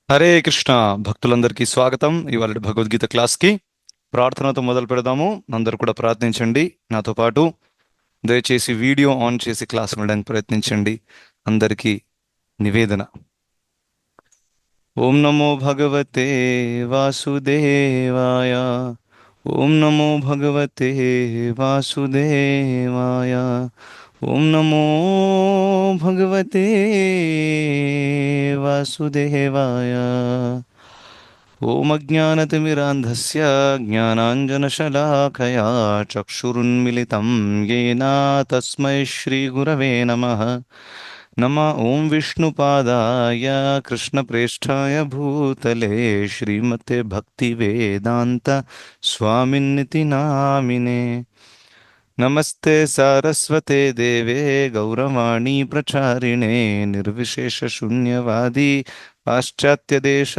హరే కృష్ణ. భక్తులందరికీ స్వాగతం. ఇవాళ భగవద్గీత క్లాస్కి ప్రార్థనతో మొదలు పెడదాము. అందరూ కూడా ప్రార్థించండి నాతో పాటు. దయచేసి వీడియో ఆన్ చేసి క్లాస్ వినడానికి ప్రయత్నించండి. అందరికీ నివేదన. ఓం నమో భగవతే వాసుదేవాయ. ఓం నమో భగవతే వాసుదేవాయ. ఓం నమో భగవతే వాసుదేవాయ. ఓం అజ్ఞానతిమిరాంధస్య జ్ఞానాంజనశలాకయా చక్షురున్మిలితం येन తస్మై శ్రీగురవే నమః. నమ ఓం విష్ణుపాదాయ కృష్ణప్రేష్ఠాయ భూతలే శ్రీమతే భక్తివేదాంత స్వామిన్నితి నామినే. నమస్తే సారస్వతే దేవే గౌరవాణీ ప్రచారిణే నిర్విశేష శూన్యవాది పాశ్చాత్యదేశతారిణే.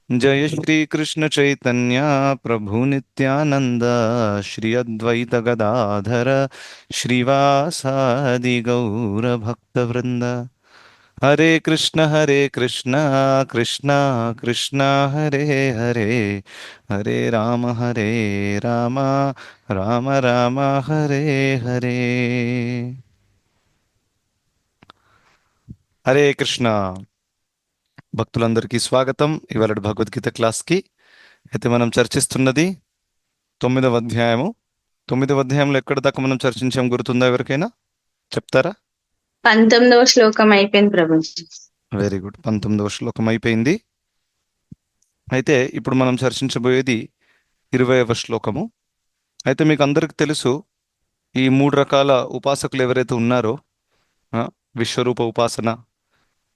జయ శ్రీ కృష్ణ చైతన్య ప్రభు నిత్యానంద శ్రీ అద్వైత గదాధర శ్రీవాసాది గౌర భక్త వృంద. హరే కృష్ణ కృష్ణ కృష్ణ హరే హరే, హరే రామ రామ రామ హరే హరే. హరే కృష్ణ. భక్తులందరికీ స్వాగతం ఇవాళ భగవద్గీత క్లాస్కి. అయితే మనం చర్చిస్తున్నది 9వ అధ్యాయము. 9వ అధ్యాయంలో ఎక్కడి దాకా మనం చర్చించాం గుర్తుందా? ఎవరికైనా చెప్తారా? 19వ శ్లోకం అయిపోయింది ప్రభుజీ. Very good. 19వ శ్లోకం అయిపోయింది. అయితే ఇప్పుడు మనం చర్చించబోయేది 20వ శ్లోకము. అయితే మీకు అందరికి తెలుసు, ఈ 3 రకాల ఉపాసకులు ఎవరైతే ఉన్నారో, ఆ, విశ్వరూప ఉపాసన,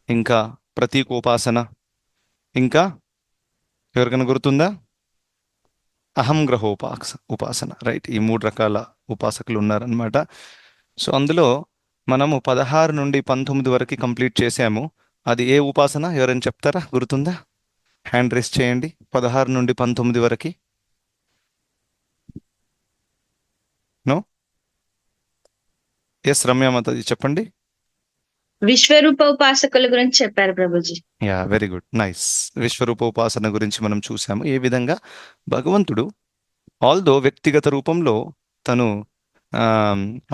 ఇంకా ప్రతీకోపాసన, ఇంకా ఎవరికైనా గుర్తుందా? అహం ఉపాసన. రైట్, ఈ 3 రకాల ఉపాసకులు ఉన్నారనమాట. సో అందులో మనము 16 నుండి 19 వరకు కంప్లీట్ చేసాము. అది ఏ ఉపాసన ఎవరైనా చెప్తారా? గుర్తుందా? హ్యాండ్ రేస్ చేయండి. 16 నుండి 19 వరకు. నో? ఎస్, రమ్య మాతాజీ చెప్పండి. విశ్వరూప ఉపాసకుల గురించి చెప్పారు Prabhuji. Yeah, very good, nice. విశ్వరూప ఉపాసన గురించి మనం చూసాము. ఏ విధంగా భగవంతుడు ఆల్దో వ్యక్తిగత రూపంలో తను ఆ,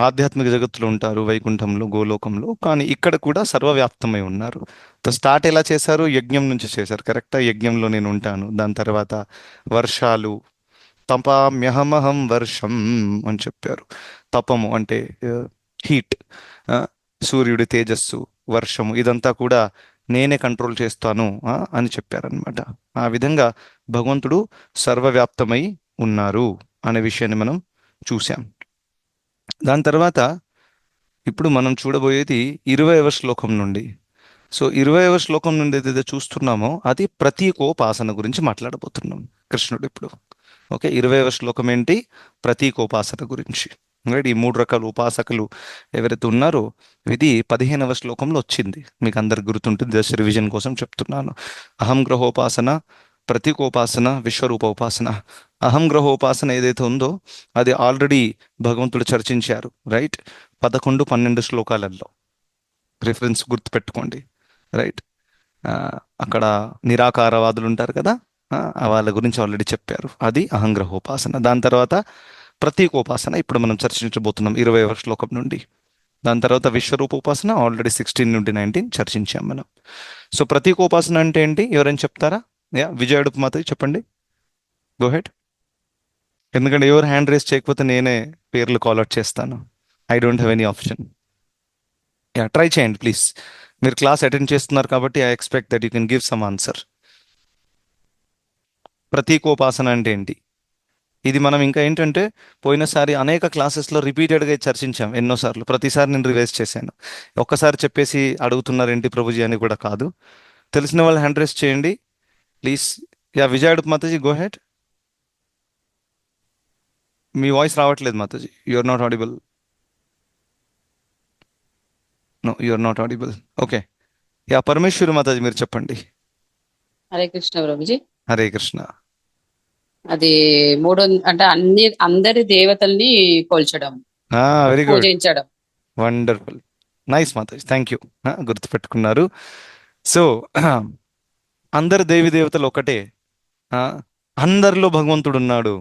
ఆధ్యాత్మిక జగత్తులో ఉంటారు, వైకుంఠంలో, గోలోకంలో. కానీ ఇక్కడ కూడా సర్వవ్యాప్తమై ఉన్నారు. స్టార్ట్ ఎలా చేశారు? యజ్ఞం నుంచి చేశారు. కరెక్టా? యజ్ఞంలో నేను ఉంటాను. దాని తర్వాత వర్షాలు, తపామ్యహమహం వర్షం అని చెప్పారు. తపము అంటే హీట్, సూర్యుడి తేజస్సు, వర్షము, ఇదంతా కూడా నేనే కంట్రోల్ చేస్తాను అని చెప్పారనమాట. ఆ విధంగా భగవంతుడు సర్వవ్యాప్తమై ఉన్నారు అనే విషయాన్ని మనం చూసాం. దాని తర్వాత ఇప్పుడు మనం చూడబోయేది 20వ శ్లోకం నుండి. సో 20వ శ్లోకం నుండి ఏదైతే చూస్తున్నామో అది ప్రతీకోపాసన గురించి మాట్లాడబోతున్నాం కృష్ణుడు ఇప్పుడు. ఓకే, 20వ శ్లోకం ఏంటి? ప్రతీకోపాసన గురించి. రైట్, ఈ 3 రకాల ఉపాసకులు ఎవరైతే ఉన్నారో ఇది 15వ శ్లోకంలో వచ్చింది. మీకు అందరికి గుర్తుంటుంది, దశ రివిజన్ కోసం చెప్తున్నాను. అహం గ్రహోపాసన, ప్రతీకోపాసన, విశ్వరూప ఉపాసన. అహం గ్రహోపాసన ఏదైతే ఉందో అది ఆల్రెడీ భగవంతుడు చర్చించారు. రైట్, 11, 12 శ్లోకాలలో. రిఫరెన్స్ గుర్తుపెట్టుకోండి. రైట్, అక్కడ నిరాకారవాదులు ఉంటారు కదా, వాళ్ళ గురించి ఆల్రెడీ చెప్పారు. అది అహంగ్రహోపాసన. దాని తర్వాత ప్రతీకోపాసన ఇప్పుడు మనం చర్చించబోతున్నాం 20వ శ్లోకం నుండి. దాని తర్వాత విశ్వరూప ఉపాసన ఆల్రెడీ 16 నుండి 19 చర్చించాం మనం. సో ప్రతీకోపాసన అంటే ఏంటి? ఎవరైనా చెప్తారా? యా, విజయుడు మాత్రం చెప్పండి. Go ahead. ఎందుకంటే ఎవరు హ్యాండ్ రేస్ చేయకపోతే నేనే పేర్లు కాల్అవుట్ చేస్తాను. I don't have any option. Yeah, try చేయండి ప్లీజ్. మీరు క్లాస్ అటెండ్ చేస్తున్నారు కాబట్టి I expect that you can give some answer. ప్రతీకోపాసన అంటే ఏంటి? ఇది మనం ఇంకా ఏంటంటే పోయినసారి అనేక క్లాసెస్లో రిపీటెడ్గా చర్చించాం ఎన్నోసార్లు. ప్రతిసారి నేను రివైజ్ చేశాను. ఒక్కసారి చెప్పేసి అడుగుతున్నారు ఏంటి ప్రభుజీ అని కూడా కాదు. తెలిసిన వాళ్ళు హ్యాండ్ రేస్ చేయండి ప్లీజ్. యా, విజయుడు మాతాజీ గో హెడ్. మీ వాయిస్ రావట్లేదు మాతాజీ. You are not audible. No, you are not audible. Okay, yeah, Parameshwari మాతాజీ మీరు చెప్పండి. హరే కృష్ణ ప్రభుజీ. హరే కృష్ణ. అది మూడు అంటే అందరి దేవతల్ని కొల్చడం, వెరీ గుడ్, పూజించడం. వండర్ఫుల్, నైస్ మాతాజీ, థ్యాంక్ యూ. గుర్తుపెట్టుకున్నారు. సో అందరు దేవి దేవతలు ఒకటే. ఆ, అందరిలో భగవంతుడు ఉన్నాడు,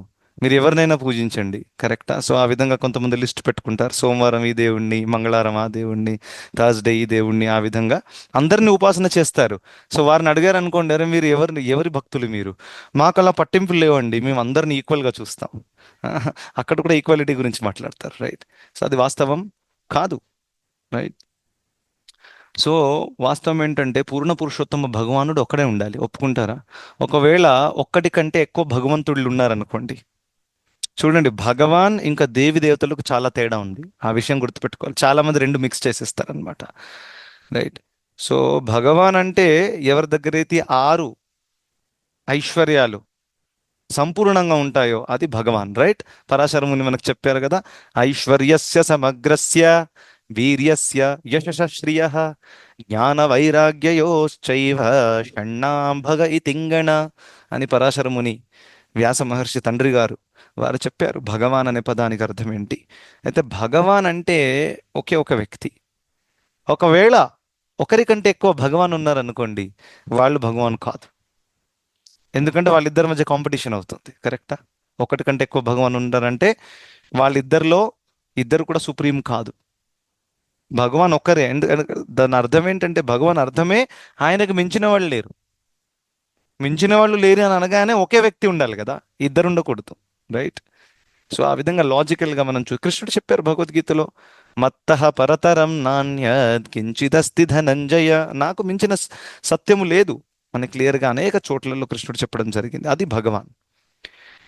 మీరు ఎవరినైనా పూజించండి, కరెక్టా? సో ఆ విధంగా కొంతమంది లిస్ట్ పెట్టుకుంటారు, సోమవారం ఈ దేవుణ్ణి, మంగళవారం ఆ దేవుణ్ణి, థర్స్డే ఈ దేవుణ్ణి, ఆ విధంగా అందరిని ఉపాసన చేస్తారు. సో వారిని అడిగారు అనుకోండి, అరే మీరు ఎవరి భక్తులు మీరు? మాకు అలా పట్టింపులు లేవండి, మేము అందరిని ఈక్వల్గా చూస్తాం. అక్కడ కూడా ఈక్వాలిటీ గురించి మాట్లాడతారు, రైట్? సో అది వాస్తవం కాదు, రైట్? సో వాస్తవం ఏంటంటే పూర్ణ పురుషోత్తమ భగవానుడు ఒక్కడే ఉండాలి, ఒప్పుకుంటారా? ఒకవేళ ఒక్కటి కంటే ఎక్కువ భగవంతుళ్ళు ఉన్నారనుకోండి, చూడండి, భగవాన్ ఇంకా దేవి దేవతలకు చాలా తేడా ఉంది, ఆ విషయం గుర్తుపెట్టుకోవాలి. చాలా మంది రెండు మిక్స్ చేసేస్తారనమాట, రైట్? సో భగవాన్ అంటే ఎవరి దగ్గర అయితే ఆరు ఐశ్వర్యాలు సంపూర్ణంగా ఉంటాయో అది భగవాన్, రైట్? పరాశర ముని మనకు చెప్పారు కదా, ఐశ్వర్యస్య సమగ్రస్య వీర్యస్య యశస శ్రియ జ్ఞాన వైరాగ్యయోశ్చైవ షణ్ణాం భగ ఇతింగణ అని పరాశర ముని, వ్యాస మహర్షి తండ్రి గారు, వారు చెప్పారు భగవాన్ అనే పదానికి అర్థం ఏంటి. అయితే భగవాన్ అంటే ఒకే ఒక వ్యక్తి. ఒకవేళ ఒకరికంటే ఎక్కువ భగవాన్ ఉన్నారనుకోండి, వాళ్ళు భగవాన్ కాదు, ఎందుకంటే వాళ్ళిద్దరి మధ్య కాంపిటీషన్ అవుతుంది, కరెక్టా? ఒకటి కంటే ఎక్కువ భగవాన్ ఉన్నారంటే వాళ్ళిద్దరిలో ఇద్దరు కూడా సుప్రీం కాదు, భగవాన్ ఒక్కరే. దాని అర్థం ఏంటంటే భగవాన్ అర్థమే ఆయనకు మించిన వాళ్ళు లేరు. మించిన వాళ్ళు లేరు అని అనగానే ఒకే వ్యక్తి ఉండాలి కదా, ఇద్దరు ఉండకూడదు, రైట్? సో ఆ విధంగా లాజికల్గా మనం కృష్ణుడు చెప్పారు భగవద్గీతలో, మత్తః పరతరం నాణ్యత్ కించిదస్తి ధనంజయ, నాకు మించిన సత్యము లేదు అని క్లియర్గా అనేక చోట్లలో కృష్ణుడు చెప్పడం జరిగింది. అది భగవాన్.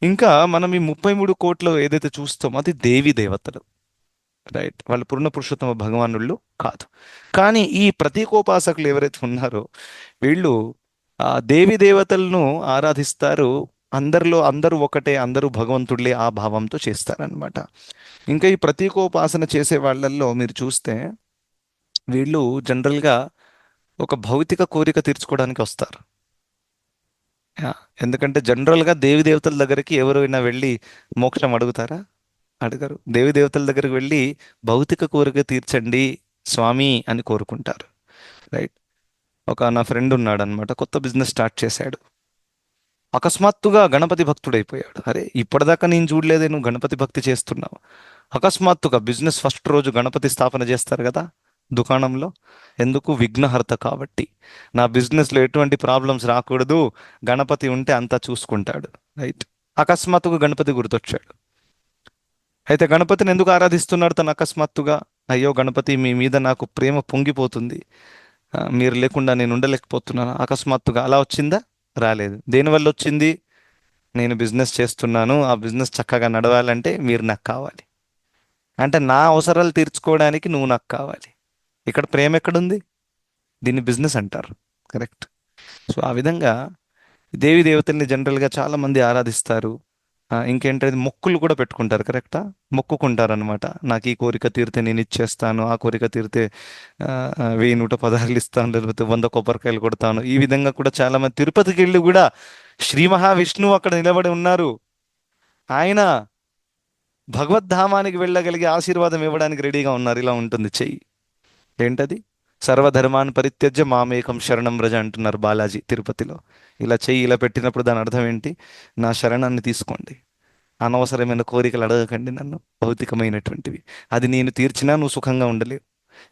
ఇంకా మనం ఈ 33 కోట్లు ఏదైతే చూస్తామో అది దేవి దేవతలు, రైట్? వాళ్ళు పూర్ణ పురుషోత్తమ భగవానుళ్ళు కాదు. కానీ ఈ ప్రతీకోపాసకులు ఎవరైతే ఉన్నారో వీళ్ళు ఆ దేవి దేవతలను ఆరాధిస్తారు, అందరిలో అందరూ ఒకటే, అందరూ భగవంతుళ్ళే ఆ భావంతో చేస్తారనమాట. ఇంకా ఈ ప్రతీకోపాసన చేసే వాళ్ళల్లో మీరు చూస్తే వీళ్ళు జనరల్గా ఒక భౌతిక కోరిక తీర్చుకోవడానికి వస్తారు. యా, ఎందుకంటే జనరల్గా దేవి దేవతల దగ్గరికి ఎవరైనా వెళ్ళి మోక్షం అడుగుతారా? అడగరు. దేవి దేవతల దగ్గరికి వెళ్ళి భౌతిక కోరిక తీర్చండి స్వామి అని కోరుకుంటారు, రైట్? ఒక నా ఫ్రెండ్ ఉన్నాడు అనమాట, కొత్త బిజినెస్ స్టార్ట్ చేశాడు. అకస్మాత్తుగా గణపతి భక్తుడైపోయాడు. అరే ఇప్పటిదాకా నేను చూడలేదే నువ్వు గణపతి భక్తి చేస్తున్నావు. అకస్మాత్తుగా బిజినెస్ ఫస్ట్ రోజు గణపతి స్థాపన చేస్తారు కదా దుకాణంలో, ఎందుకు? విఘ్నహర్త కాబట్టి. నా బిజినెస్లో ఎటువంటి ప్రాబ్లమ్స్ రాకూడదు, గణపతి ఉంటే అంతా చూసుకుంటాడు, రైట్? అకస్మాత్తుగా గణపతి గుర్తొచ్చాడు. అయితే గణపతిని ఎందుకు ఆరాధిస్తున్నాడు తను అకస్మాత్తుగా? అయ్యో గణపతి, మీ మీద నాకు ప్రేమ పొంగిపోతుంది, మీరు లేకుండా నేను ఉండలేకపోతున్నాను. అకస్మాత్తుగా అలా వచ్చిందా? రాలేదు. దేనివల్ల వచ్చింది? నేను బిజినెస్ చేస్తున్నాను, ఆ బిజినెస్ చక్కగా నడవాలంటే మీరు నాకు కావాలి, అంటే నా అవసరాలు తీర్చుకోవడానికి నువ్వు నాకు కావాలి. ఇక్కడ ప్రేమ ఎక్కడుంది? దీన్ని బిజినెస్ అంటారు, కరెక్ట్? సో ఆ విధంగా దేవి దేవతల్ని జనరల్గా చాలా మంది ఆరాధిస్తారు. ఇంకేంటది, మొక్కులు కూడా పెట్టుకుంటారు, కరెక్టా? మొక్కుకుంటారు అనమాట, నాకు ఈ కోరిక తీరితే నేను ఇచ్చేస్తాను, ఆ కోరిక తీరితే 1000 116 ఇస్తాను, లేకపోతే 100 కొబ్బరికాయలు కొడతాను. ఈ విధంగా కూడా చాలా మంది తిరుపతికి వెళ్ళి కూడా శ్రీ మహావిష్ణువు అక్కడ నిలబడి ఉన్నారు, ఆయన భగవద్ధామానికి వెళ్ళగలిగే ఆశీర్వాదం ఇవ్వడానికి రెడీగా ఉన్నారు. ఇలా ఉంటుంది చెయ్యి, ఏంటది? సర్వధర్మాన్ని పరిత్యజ్య మామేకం శరణం వ్రజ అంటున్నారు బాలాజీ తిరుపతిలో. ఇలా చెయ్యి ఇలా పెట్టినప్పుడు దాని అర్థం ఏంటి? నా శరణాన్ని తీసుకోండి, అనవసరమైన కోరికలు అడగకండి నన్ను, భౌతికమైనటువంటివి. అది నేను తీర్చినా నువ్వు సుఖంగా ఉండలేవు,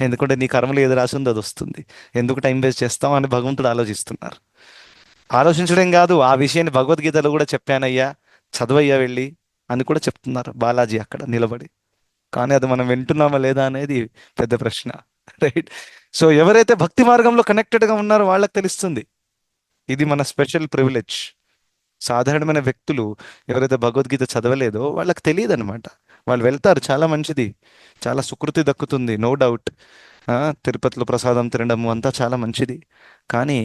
ఎందుకంటే నీ కర్మలు ఏది రాసిందో అది వస్తుంది, ఎందుకు టైం వేస్ట్ చేస్తావు అని భగవంతుడు ఆలోచిస్తున్నారు. ఆలోచించడం కాదు, ఆ విషయాన్ని భగవద్గీతలో కూడా చెప్పానయ్యా, చదవయ్యా వెళ్ళి అని కూడా చెప్తున్నారు బాలాజీ అక్కడ నిలబడి. కానీ అది మనం వింటున్నామా లేదా అనేది పెద్ద ప్రశ్న, రైట్? సో ఎవరైతే భక్తి మార్గంలో కనెక్టెడ్గా ఉన్నారో వాళ్ళకి తెలుస్తుంది, ఇది మన స్పెషల్ ప్రివిలేజ్. సాధారణమైన వ్యక్తులు ఎవరైతే భగవద్గీత చదవలేదో వాళ్ళకి తెలియదు అనమాట. వాళ్ళు వెళ్తారు, చాలా మంచిది, చాలా సుకృతి దక్కుతుంది, నో డౌట్. తిరుపతిలో ప్రసాదం తినడము అంతా చాలా మంచిది. కానీ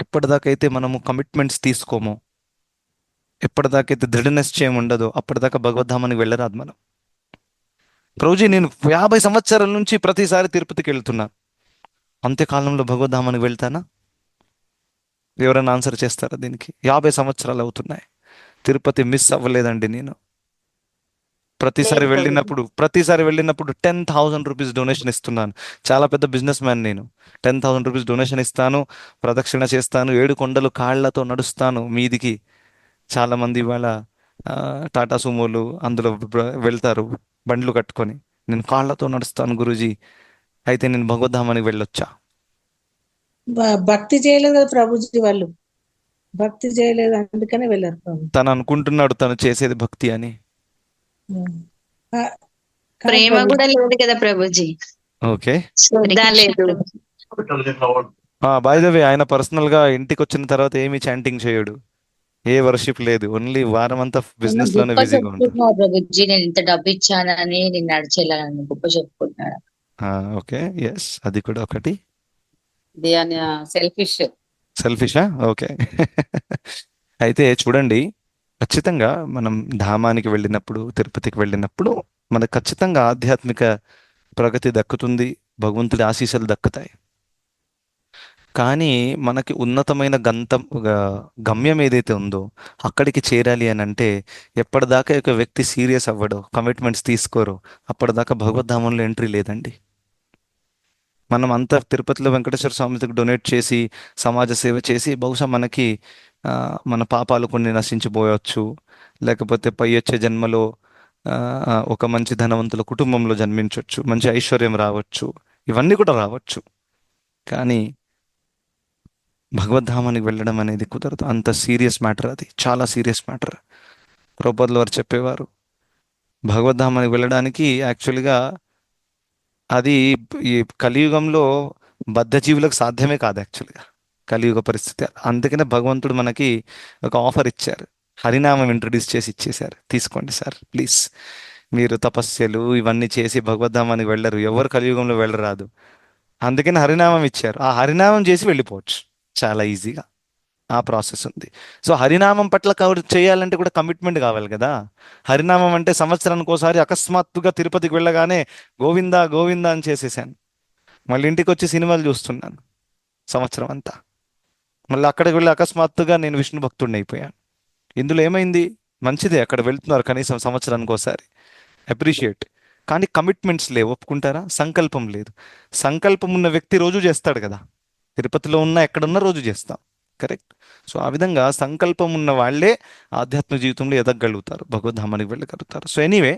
ఎప్పటిదాకైతే మనము కమిట్మెంట్స్ తీసుకోమో, ఎప్పటిదాకైతే దృఢ నిశ్చయం ఉండదో, అప్పటిదాకా భగవద్ధామానికి వెళ్ళరాదు మనం. ప్రభుజీ నేను 50 సంవత్సరాల నుంచి ప్రతిసారి తిరుపతికి వెళ్తున్నా, అంత్యకాలంలో భగవద్ధామానికి వెళ్తానా? ఎవరైనా ఆన్సర్ చేస్తారా దీనికి? 50 సంవత్సరాలు అవుతున్నాయి, తిరుపతి మిస్ అవ్వలేదండి నేను. ప్రతిసారి లేదు ప్రభుజీ. వెళ్ళినప్పుడు 10,000 రూపీస్ డొనేషన్ ఇస్తున్నాను. చాలా పెద్ద బిజినెస్ మ్యాన్ నేను. 10,000 రూపీస్ డొనేషన్ ఇస్తాను, ప్రదక్షిణ చేస్తాను, 7 కొండలు కాళ్లతో నడుస్తాను మీదికి. చాలా మంది ఇవాళ టాటా సుమోలు అందులో వెళ్తారు బండ్లు కట్టుకొని. నేను కాళ్లతో నడుస్తాను గురూజీ, అయితే నేను భగవద్ధామానికి వెళ్ళొచ్చా? భక్తి చేయలేదు కదా ప్రభుజీ, వాళ్ళు భక్తి చేయలేదు అందుకనే వెళ్ళారు ప్రభు. తను అనుకుంటున్నాడు తను చేసేది భక్తి అని. కా- కాదు ప్రేమ ప్రభుజీ. కూడా లేదు కదా ప్రభుజీ. ఓకే. శ్రద్ధ లేదు. బై ద వే, ఆయన పర్సనల్ గా ఇంటికి వచ్చిన తర్వాత ఏమీ చాంటింగ్ చేయడు, ఏ వర్షిప్ లేదు, ఓన్లీ వారం అంతా బిజినెస్ లోనే గొప్ప బిజీగా ఉంటాడు. చెప్పుకుంటున్నావు ప్రభుజీ, నేను ఇంత డబ్బు ఇచ్చానని నేను నడిచేలాని గొప్ప చెప్పుకుంటున్నాడు. ఓకే, ఎస్, అది కూడా ఒకటి. ఇది అని సెల్ఫిషా? ఓకే. అయితే చూడండి, ఖచ్చితంగా మనం ధామానికి వెళ్ళినప్పుడు, తిరుపతికి వెళ్ళినప్పుడు మనకు ఖచ్చితంగా ఆధ్యాత్మిక ప్రగతి దక్కుతుంది, భగవంతుడి ఆశీస్సులు దక్కుతాయి. కానీ మనకి ఉన్నతమైన గమ్యం ఏదైతే ఉందో అక్కడికి చేరాలి అని అంటే, ఎప్పటిదాకా ఒక వ్యక్తి సీరియస్ అవ్వడో, కమిట్మెంట్స్ తీసుకోరో, అప్పటిదాకా భగవద్ధామంలో ఎంట్రీ లేదండి. మనం అంతా తిరుపతిలో వెంకటేశ్వర స్వామికి డొనేట్ చేసి, సమాజ సేవ చేసి, బహుశా మనకి మన పాపాలు కొన్ని నశించిపోయవచ్చు, లేకపోతే పై వచ్చే జన్మలో ఒక మంచి ధనవంతుల కుటుంబంలో జన్మించవచ్చు, మంచి ఐశ్వర్యం రావచ్చు, ఇవన్నీ కూడా రావచ్చు. కానీ భగవద్ధామానికి వెళ్ళడం అనేది కుదరదు. అంత సీరియస్ మ్యాటర్, అది చాలా సీరియస్ మ్యాటర్. ప్రభుపాదుల వారు చెప్పేవారు, భగవద్ధామానికి వెళ్ళడానికి యాక్చువల్గా అది ఈ కలియుగంలో బద్ధజీవులకు సాధ్యమే కాదు యాక్చువల్గా, కలియుగ పరిస్థితి. అందుకనే భగవంతుడు మనకి ఒక ఆఫర్ ఇచ్చారు, హరినామం ఇంట్రడ్యూస్ చేసి ఇచ్చేశారు. తీసుకోండి సార్ ప్లీజ్, మీరు తపస్యలు ఇవన్నీ చేసి భగవద్ధామానికి వెళ్ళరు, ఎవరు కలియుగంలో వెళ్ళరాదు. అందుకని హరినామం ఇచ్చారు, ఆ హరినామం చేసి వెళ్ళిపోవచ్చు చాలా ఈజీగా. ఆ ప్రాసెస్ ఉంది. సో హరినామం పట్ల చేయాలంటే కూడా కమిట్మెంట్ కావాలి కదా. హరినామం అంటే సంవత్సరానికి ఒకసారి అకస్మాత్తుగా తిరుపతికి వెళ్ళగానే గోవిందా గోవిందా అని చేసేసాను, మళ్ళీ ఇంటికి వచ్చి సినిమాలు చూస్తున్నాను సంవత్సరం అంతా, మళ్ళీ అక్కడికి వెళ్ళి అకస్మాత్తుగా నేను విష్ణు భక్తుడిని అయిపోయాను. ఇందులో ఏమైంది? మంచిదే, అక్కడ వెళ్తున్నారు కనీసం సంవత్సరానికి ఒకసారి, అప్రిషియేట్. కానీ కమిట్మెంట్స్ లేవు, ఒప్పుకుంటారా? సంకల్పం లేదు. సంకల్పం ఉన్న వ్యక్తి రోజు చేస్తాడు కదా, తిరుపతిలో ఉన్నా ఎక్కడున్నా రోజు చేస్తాం, కరెక్ట్? సో ఆ విధంగా సంకల్పం ఉన్న వాళ్ళే ఆధ్యాత్మిక జీవితంలో ఎదగలుగుతారు, భగవద్ధామానికి వెళ్ళగలుగుతారు. సో ఎనీవే,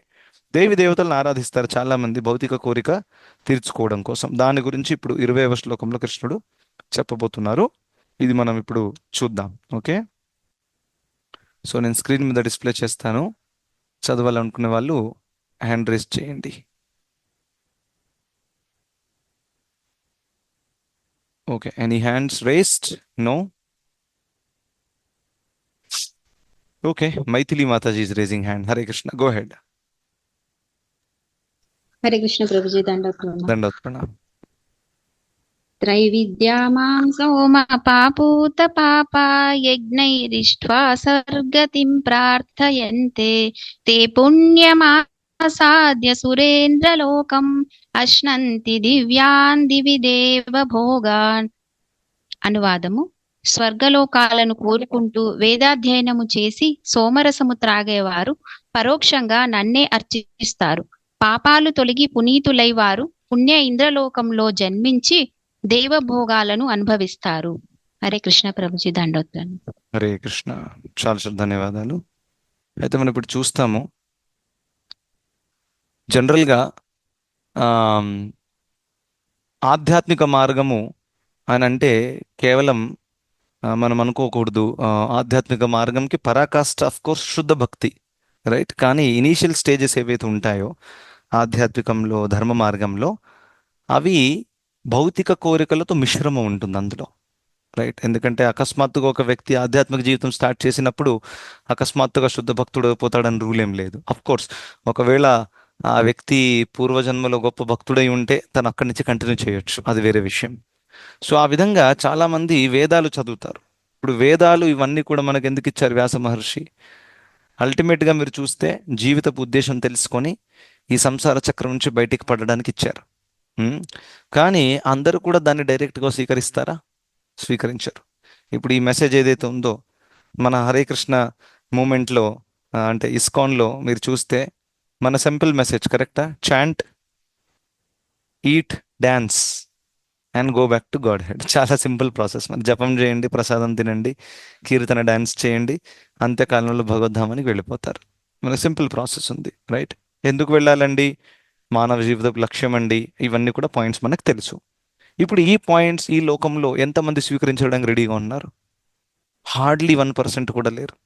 దేవి దేవతలను ఆరాధిస్తారు చాలా మంది భౌతిక కోరిక తీర్చుకోవడం కోసం. దాని గురించి ఇప్పుడు 20వ శ్లోకంలో కృష్ణుడు చెప్పబోతున్నారు. ఇది మనం ఇప్పుడు చూద్దాం. ఓకే, సో నేను స్క్రీన్ మీద డిస్ప్లే చేస్తాను, చదవాలనుకునే వాళ్ళు హ్యాండ్ రేస్ చేయండి. Okay, any hands raised? No. Okay, Maithili Mataji is raising hand. Hare Krishna, go ahead. Hare Krishna Prabhuji, దండోత్పన్నం. దండోత్ ప్రణామ్. త్రైవిద్యామాం సోమ పాపూత పాపా యజ్ఞైరిష్ట్వా సర్గతిం ప్రార్థయంతే తే పుణ్యమాసాద్య సురేంద్రలోకం అశ్నంతి దివ్యాన్ దివి దేవ భోగాన్. అనువాదము: స్వర్గలోకాలను కోరుకుంటూ వేదాధ్యయనము చేసి సోమరసము త్రాగేవారు పరోక్షంగా నన్నే అర్చిస్తారు. పాపాలు తొలగి పునీతులై వారు పుణ్య ఇంద్రలోకంలో జన్మించి దేవభోగాలను అనుభవిస్తారు. హరే కృష్ణ ప్రభుజీ, దండోత్పన్నం. హరే కృష్ణ, చాలా చాలా ధన్యవాదాలు. అయితే మనం ఇప్పుడు చూస్తాము, జనరల్గా ఆధ్యాత్మిక మార్గము అని అంటే కేవలం మనం అనుకోకూడదు, ఆధ్యాత్మిక మార్గంకి పరాకాష్ట ఆఫ్ కోర్స్ శుద్ధ భక్తి, రైట్? కానీ ఇనీషియల్ స్టేజెస్ ఏవైతే ఉంటాయో ఆధ్యాత్మికంలో, ధర్మ మార్గంలో, అవి భౌతిక కోరికలతో మిశ్రమం ఉంటుంది అందులో, రైట్? ఎందుకంటే అకస్మాత్తుగా ఒక వ్యక్తి ఆధ్యాత్మిక జీవితం స్టార్ట్ చేసినప్పుడు అకస్మాత్తుగా శుద్ధ భక్తుడు అయిపోతాడని రూల్ ఏం లేదు. అఫ్ కోర్స్ ఒకవేళ ఆ వ్యక్తి పూర్వజన్మలో గొప్ప భక్తుడై ఉంటే తను అక్కడి నుంచి కంటిన్యూ చేయొచ్చు, అది వేరే విషయం. సో ఆ విధంగా చాలా మంది వేదాలు చదువుతారు. ఇప్పుడు వేదాలు ఇవన్నీ కూడా మనకు ఎందుకు ఇచ్చారు వ్యాస మహర్షి? అల్టిమేట్గా మీరు చూస్తే జీవితపు ఉద్దేశం తెలుసుకొని ఈ సంసార చక్రం నుంచి బయటికి పడడానికి ఇచ్చారు. కానీ అందరూ కూడా దాన్ని డైరెక్ట్గా స్వీకరిస్తారా? స్వీకరించరు. ఇప్పుడు ఈ మెసేజ్ ఏదైతే ఉందో మన హరే కృష్ణ మూమెంట్లో, అంటే ఇస్కాన్లో మీరు చూస్తే మన సింపుల్ మెసేజ్ కరెక్టా? Chant, eat, dance and go back to God head. చాలా సింపుల్ ప్రాసెస్. మరి జపం చేయండి, ప్రసాదం తినండి, కీర్తన డాన్స్ చేయండి, అంత్యకాలంలో భగవద్ధామానికి వెళ్ళిపోతారు. మన సింపుల్ ప్రాసెస్ ఉంది, రైట్? ఎందుకు వెళ్ళాలండి? మానవ జీవితపు లక్ష్యం అండి. ఇవన్నీ కూడా పాయింట్స్ మనకు తెలుసు. ఇప్పుడు ఈ పాయింట్స్ ఈ లోకంలో ఎంతమంది స్వీకరించడానికి రెడీగా ఉన్నారు? హార్డ్లీ 1% కూడా లేరు.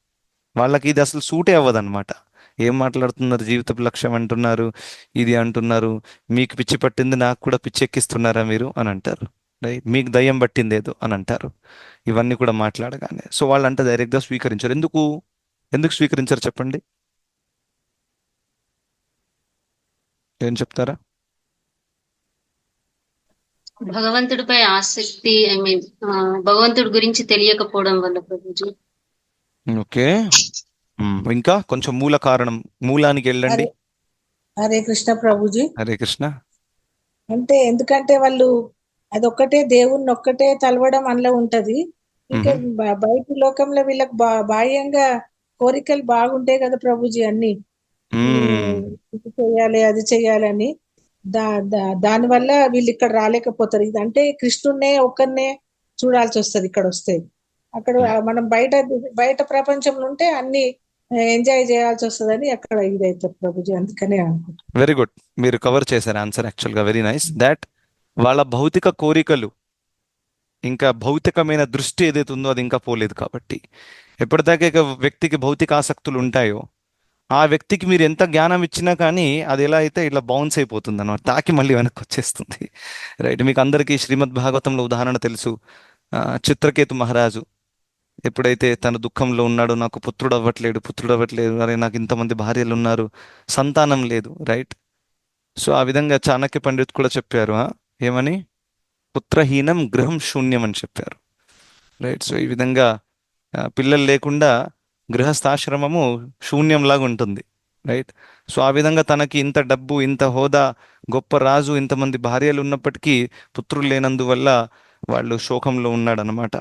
వాళ్ళకి ఇది అసలు సూటే అవ్వదన్నమాట. ఏం మాట్లాడుతున్నారు, జీవితపు లక్ష్యం అంటున్నారు, ఇది అంటున్నారు, మీకు పిచ్చి పట్టింది, నాకు కూడా పిచ్చి ఎక్కిస్తున్నారా మీరు అని అంటారు, రైట్? మీకు దయ్యం పట్టింది ఏదో అని అంటారు. ఇవన్నీ కూడా మాట్లాడగానే సో వాళ్ళంటే డైరెక్ట్గా స్వీకరించారు. ఎందుకు ఎందుకు స్వీకరించారు చెప్పండి? ఏం చెప్తారా? భగవంతుడిపై ఆసక్తి, ఐ మీన్ భగవంతుడి గురించి తెలియకపోవడం వల్ల ప్రభుజీ. ఓకే. ఇంకా కొంచెం మూల కారణం, మూలానికి వెళ్ళండి. హరే హరే కృష్ణ ప్రభుజీ. హరే కృష్ణ. అంటే ఎందుకంటే వాళ్ళు అదొక్కటే దేవుణ్ణి ఒక్కటే తలవడం అందులో ఉంటది. ఇంకా బయట లోకంలో వీళ్ళకి బాహ్యంగా కోరికలు బాగుంటాయి కదా ప్రభుజీ, అన్ని ఇది చెయ్యాలి అది చెయ్యాలని. దాని వల్ల వీళ్ళు ఇక్కడ రాలేకపోతారు. ఇది అంటే కృష్ణున్నే ఒక్కరినే చూడాల్సి వస్తుంది ఇక్కడ వస్తే. అక్కడ మనం బయట ప్రపంచంలో ఉంటే అన్ని ఎంజాయ్ చేయాల్సి వస్తుందని అక్కడ ఇదైతే ప్రభుజీ, అందుకనే అనుకుంటున్నాను. వెరీ గుడ్, మీరు కవర్ చేశారు ఆన్సర్. యాక్చువల్గా వెరీ నైస్. దాట్ వాళ్ళ భౌతిక కోరికలు, ఇంకా భౌతికమైన దృష్టి ఏదైతే ఉందో అది ఇంకా పోలేదు. కాబట్టి ఎప్పటిదాకా ఇక వ్యక్తికి భౌతిక ఆసక్తులు ఉంటాయో ఆ వ్యక్తికి మీరు ఎంత జ్ఞానం ఇచ్చినా కానీ అది ఎలా అయితే ఇట్లా బౌన్స్ అయిపోతుంది అన్నమాట, తాకి మళ్ళీ వెనక్కి వచ్చేస్తుంది, రైట్? మీకు అందరికీ శ్రీమద్ భాగవతంలో ఉదాహరణ తెలుసు. చిత్రకేతు మహారాజు ఎప్పుడైతే తన దుఃఖంలో ఉన్నాడో, నాకు పుత్రుడు అవ్వట్లేదు, అరే నాకు ఇంతమంది భార్యలు ఉన్నారు, సంతానం లేదు, రైట్? సో ఆ విధంగా చాణక్య పండిత్ కూడా చెప్పారు, ఏమని? పుత్రహీనం గృహం శూన్యం అని చెప్పారు, రైట్? సో ఈ విధంగా పిల్లలు లేకుండా గృహస్థాశ్రమము శూన్యంలాగా ఉంటుంది, రైట్? సో ఆ విధంగా తనకి ఇంత డబ్బు, ఇంత హోదా, గొప్ప రాజు, ఇంతమంది భార్యలు ఉన్నప్పటికీ పుత్రులు లేనందువల్ల వాళ్ళు శోకంలో ఉన్నాడనమాట.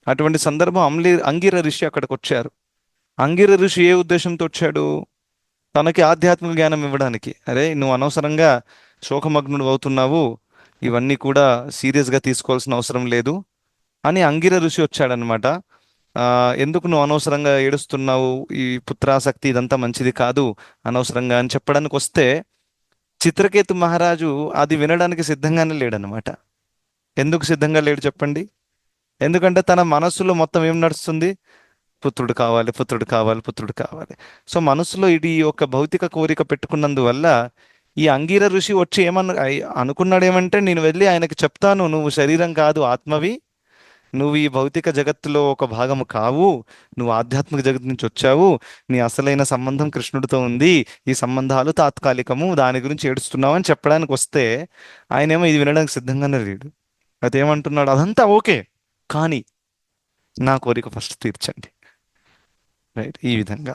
అటువంటి సందర్భం అంగిర ఋషి అక్కడికి వచ్చారు. అంగిర ఋషి ఏ ఉద్దేశంతో వచ్చాడు? తనకి ఆధ్యాత్మిక జ్ఞానం ఇవ్వడానికి. అరే నువ్వు అనవసరంగా శోకమగ్నుడు అవుతున్నావు, ఇవన్నీ కూడా సీరియస్గా తీసుకోవాల్సిన అవసరం లేదు అని అంగిర ఋషి వచ్చాడనమాట. ఎందుకు నువ్వు అనవసరంగా ఏడుస్తున్నావు, ఈ పుత్రాసక్తి ఇదంతా మంచిది కాదు అనవసరంగా అని చెప్పడానికి వస్తే చిత్రకేతు మహారాజు అది వినడానికి సిద్ధంగానే లేడనమాట. ఎందుకు సిద్ధంగా లేడు చెప్పండి? ఎందుకంటే తన మనస్సులో మొత్తం ఏం నడుస్తుంది? పుత్రుడు కావాలి, పుత్రుడు కావాలి, పుత్రుడు కావాలి. సో మనసులో ఇది ఒక భౌతిక కోరిక పెట్టుకున్నందువల్ల ఈ అంగీర ఋషి వచ్చి అనుకున్నాడు ఏమంటే, నేను వెళ్ళి ఆయనకి చెప్తాను, నువ్వు శరీరం కాదు ఆత్మవి, నువ్వు ఈ భౌతిక జగత్తులో ఒక భాగము కావు, నువ్వు ఆధ్యాత్మిక జగత్తు నుంచి వచ్చావు, నీ అసలైన సంబంధం కృష్ణుడితో ఉంది, ఈ సంబంధాలు తాత్కాలికము, దాని గురించి ఏడుస్తున్నావు అని చెప్పడానికి వస్తే ఆయనేమో ఇది వినడానికి సిద్ధంగానే లేడు. అదేమంటున్నాడు? అదంతా ఓకే, కానీ నా కోరిక ఫస్ట్ తీర్చండి, రైట్? ఈ విధంగా.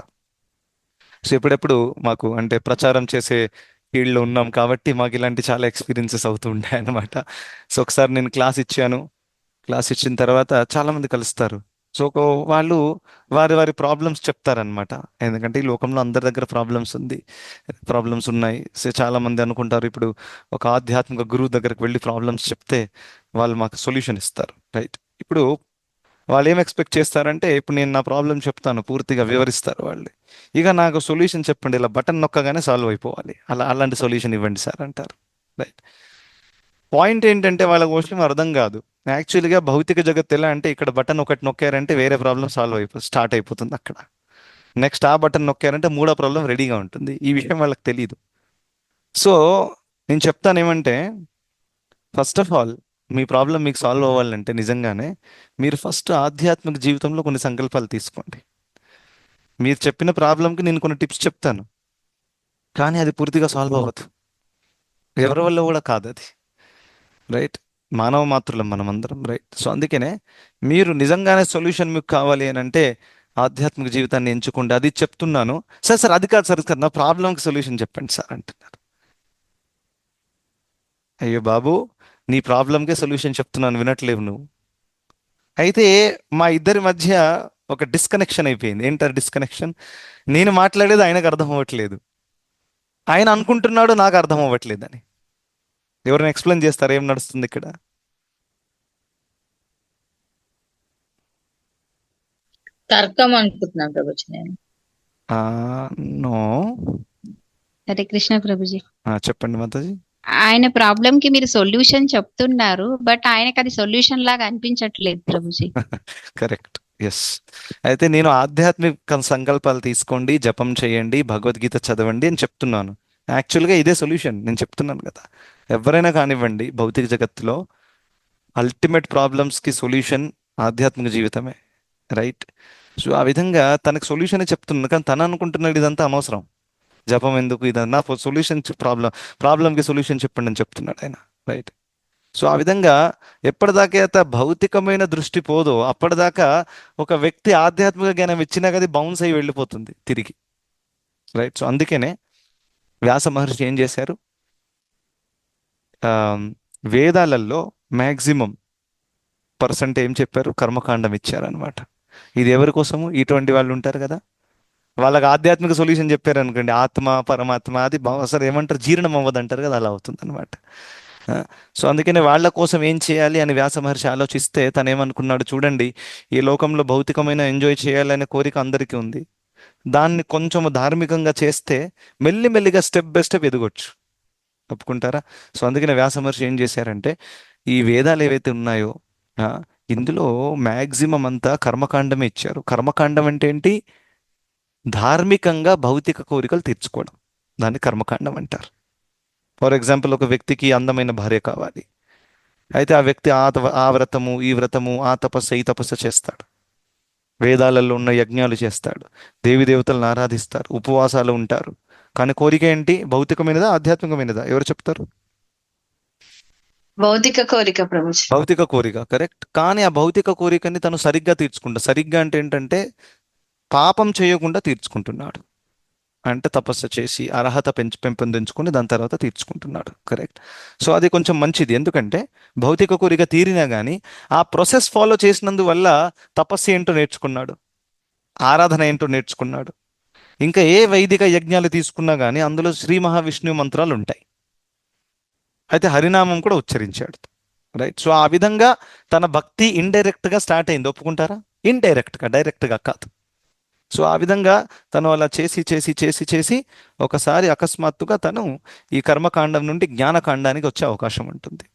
సో ఎప్పుడెప్పుడు మాకు అంటే ప్రచారం చేసే ఫీల్డ్లో ఉన్నాం కాబట్టి మాకు ఇలాంటి చాలా ఎక్స్పీరియన్సెస్ అవుతూ ఉంటాయి అన్నమాట. సో ఒకసారి నేను క్లాస్ ఇచ్చిన తర్వాత చాలామంది కలుస్తారు. సో వాళ్ళు వారి ప్రాబ్లమ్స్ చెప్తారనమాట. ఎందుకంటే ఈ లోకంలో అందరి దగ్గర ప్రాబ్లమ్స్ ఉన్నాయి. సో చాలామంది అనుకుంటారు ఇప్పుడు ఒక ఆధ్యాత్మిక గురువు దగ్గరికి వెళ్ళి ప్రాబ్లమ్స్ చెప్తే వాళ్ళు మాకు సొల్యూషన్ ఇస్తారు, రైట్? ఇప్పుడు వాళ్ళు ఏం ఎక్స్పెక్ట్ చేస్తారంటే, ఇప్పుడు నేను నా ప్రాబ్లం చెప్తాను, పూర్తిగా వివరిస్తారు వాళ్ళు, ఇక నాకు సొల్యూషన్ చెప్పండి, ఇలా బటన్ నొక్కగానే సాల్వ్ అయిపోవాలి, అలాంటి సొల్యూషన్ ఇవ్వండి సార్ అంటారు, రైట్? పాయింట్ ఏంటంటే వాళ్ళకి విషయం అర్థం కాదు. యాక్చువల్గా భౌతిక జగత్ ఎలా అంటే, ఇక్కడ బటన్ ఒకటి నొక్కారంటే వేరే ప్రాబ్లం స్టార్ట్ అయిపోతుంది అక్కడ. నెక్స్ట్ ఆ బటన్ నొక్కారంటే మూడో ప్రాబ్లం రెడీగా ఉంటుంది. ఈ విషయం వాళ్ళకి తెలియదు. సో నేను చెప్తాను ఏమంటే, first of all me problem మీకు సాల్వ్ అవ్వాలంటే నిజంగానే మీరు ఫస్ట్ ఆధ్యాత్మిక జీవితంలో కొన్ని సంకల్పాలు తీసుకోండి. మీరు చెప్పిన ప్రాబ్లంకి నేను కొన్ని టిప్స్ చెప్తాను, కానీ అది పూర్తిగా సాల్వ్ అవ్వదు, ఎవరి వల్ల కూడా కాదు అది, రైట్? మానవ మాతృలం మనమందరం, రైట్? సో అందుకనే మీరు నిజంగానే సొల్యూషన్ మీకు కావాలి అని అంటే ఆధ్యాత్మిక జీవితాన్ని ఎంచుకోండి. అది చెప్తున్నాను. సార్ అది కాదు సార్, నా ప్రాబ్లంకి సొల్యూషన్ చెప్పండి సార్ అంటున్నారు. అయ్యో బాబు, నీ ప్రాబ్లంకే సొల్యూషన్ చెప్తున్నాను, వినట్లేవు నువ్వు. అయితే మా ఇద్దరి మధ్య ఒక డిస్కనెక్షన్ అయిపోయింది. ఏంటారు డిస్కనెక్షన్? నేను మాట్లాడేది ఆయనకు అర్థం అవ్వట్లేదు, ఆయన అనుకుంటున్నాడు నాకు అర్థం అవ్వట్లేదని. ఎవరైనా ఎక్స్ప్లెయిన్ చేస్తారా ఏం నడుస్తుంది ఇక్కడ? తర్కం అనుకుంటున్నాను ప్రభుజీ నేను. నో. హరే కృష్ణ ప్రభుజీ. చెప్పండి మాతాజీ. ఆయన ప్రాబ్లం కి మీరు సొల్యూషన్ చెప్తున్నారు, బట్ ఆయనకి అది సొల్యూషన్ లాగా అనిపించట్లేదు ప్రభుజీ. కరెక్ట్. ఎస్. అయితే నేను ఆధ్యాత్మిక సంకల్పాలు తీసుకోండి, జపం చేయండి, భగవద్గీత చదవండి అని చెప్తున్నాను. యాక్చువల్గా ఇదే సొల్యూషన్ నేను చెప్తున్నాను కదా. ఎవరైనా కానివ్వండి, భౌతిక జగత్తులో అల్టిమేట్ ప్రాబ్లమ్స్కి సొల్యూషన్ ఆధ్యాత్మిక జీవితమే, రైట్? సో ఆ విధంగా తనకు సొల్యూషన్ చెప్తున్నాను, కానీ తను అనుకుంటున్నాడు ఇదంతా అనవసరం, జపం ఎందుకు, ఇదన్నా సొల్యూషన్ ప్రాబ్లంకి సొల్యూషన్ చెప్పండి అని చెప్తున్నాడు ఆయన, రైట్? సో ఆ విధంగా ఎప్పటిదాకా భౌతికమైన దృష్టి పోదో అప్పటిదాకా ఒక వ్యక్తి ఆధ్యాత్మిక జ్ఞానం ఇచ్చినా కదా బౌన్స్ అయ్యి వెళ్ళిపోతుంది తిరిగి, రైట్? సో అందుకనే వ్యాస మహర్షి ఏం చేశారు, వేదాలలో మ్యాక్సిమం పర్సెంట్ ఏం చెప్పారు, కర్మకాండం ఇచ్చారనమాట. ఇది ఎవరి కోసము? ఇటువంటి వాళ్ళు ఉంటారు కదా, వాళ్ళకి ఆధ్యాత్మిక సొల్యూషన్ చెప్పారు అనుకోండి, ఆత్మ పరమాత్మ అది అసలు ఏమంటారు, జీర్ణం అవ్వదు అంటారు కదా, అలా అవుతుంది అనమాట. సో అందుకనే వాళ్ళ కోసం ఏం చేయాలి అని వ్యాస మహర్షి ఆలోచిస్తే తను ఏమనుకున్నాడు, చూడండి, ఈ లోకంలో భౌతికమైన ఎంజాయ్ చేయాలనే కోరిక అందరికీ ఉంది, దాన్ని కొంచెం ధార్మికంగా చేస్తే మెల్లిమెల్లిగా స్టెప్ బై స్టెప్ ఎదగొచ్చు. ఒప్పుకుంటారా? సో అందుకనే వ్యాస మహర్షి ఏం చేశారంటే, ఈ వేదాలు ఏవైతే ఉన్నాయో ఇందులో మ్యాక్సిమం అంతా కర్మకాండమే ఇచ్చారు. కర్మకాండం అంటే ఏంటి? ధార్మికంగా భౌతిక కోరికలు తీర్చుకోవడం, దాన్ని కర్మకాండం అంటారు. ఫర్ ఎగ్జాంపుల్, ఒక వ్యక్తికి అందమైన భార్య కావాలి, అయితే ఆ వ్యక్తి ఆ వ్రతము ఈ వ్రతము ఆ తపస్సు ఈ తపస్సు చేస్తాడు, వేదాలలో ఉన్న యజ్ఞాలు చేస్తాడు, దేవి దేవతలను ఆరాధిస్తారు, ఉపవాసాలు ఉంటారు, కానీ కోరిక ఏంటి? భౌతికమైనదా ఆధ్యాత్మికమైనదా? ఎవరు చెప్తారు? భౌతిక కోరిక ప్రభుజీ. భౌతిక కోరిక, కరెక్ట్. కానీ ఆ భౌతిక కోరికని తను సరిగ్గా తీర్చుకుంటా, సరిగ్గా అంటే ఏంటంటే పాపం చేయకుండా తీర్చుకుంటున్నాడు, అంటే తపస్సు చేసి అర్హత పెంపొందించుకుని దాని తర్వాత తీర్చుకుంటున్నాడు, కరెక్ట్? సో అది కొంచెం మంచిది, ఎందుకంటే భౌతిక కోరిక తీరినా కానీ ఆ ప్రాసెస్ ఫాలో చేసినందువల్ల తపస్సు ఏంటో నేర్చుకున్నాడు, ఆరాధన ఏంటో నేర్చుకున్నాడు. ఇంకా ఏ వైదిక యజ్ఞాలు తీసుకున్నా కానీ అందులో శ్రీ మహావిష్ణువు మంత్రాలు ఉంటాయి, అయితే హరినామం కూడా ఉచ్చరించాడు, రైట్? సో ఆ విధంగా తన భక్తి ఇండైరెక్ట్గా స్టార్ట్ అయింది, ఒప్పుకుంటారా? ఇండైరెక్ట్గా, డైరెక్ట్గా కాదు. సో ఆ విధంగా తను అలా చేసి చేసి చేసి చేసి ఒకసారి అకస్మాత్తుగా తను ఈ కర్మకాండం నుండి జ్ఞానకాండానికి వచ్చే అవకాశం ఉంటుంది.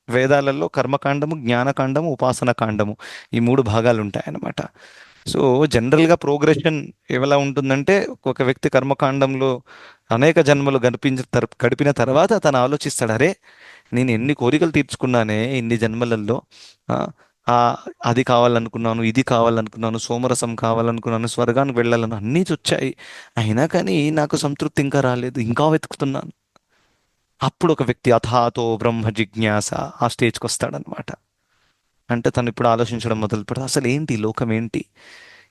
వేదాలలో కర్మకాండము, జ్ఞానకాండము, ఉపాసన కాండము, ఈ 3 భాగాలు ఉంటాయన్నమాట. సో జనరల్గా ప్రోగ్రెషన్ ఎలా ఉంటుందంటే, ఒక వ్యక్తి కర్మకాండంలో అనేక జన్మలు గడిపిన తర్వాత తను ఆలోచిస్తాడు, అరే నేను ఎన్ని కోరికలు తీర్చుకున్నానే ఇన్ని జన్మలలో, అది కావాలనుకున్నాను, ఇది కావాలనుకున్నాను, సోమరసం కావాలనుకున్నాను, స్వర్గానికి వెళ్ళాలను, అన్నీ వచ్చాయి, అయినా కానీ నాకు సంతృప్తి ఇంకా రాలేదు, ఇంకా వెతుకుతున్నాను. అప్పుడు ఒక వ్యక్తి అథాతో బ్రహ్మ జిజ్ఞాస ఆ స్టేజ్కి వస్తాడనమాట. అంటే తను ఇప్పుడు ఆలోచించడం మొదలు పెడతాడు, అసలు ఏంటి లోకం, ఏంటి,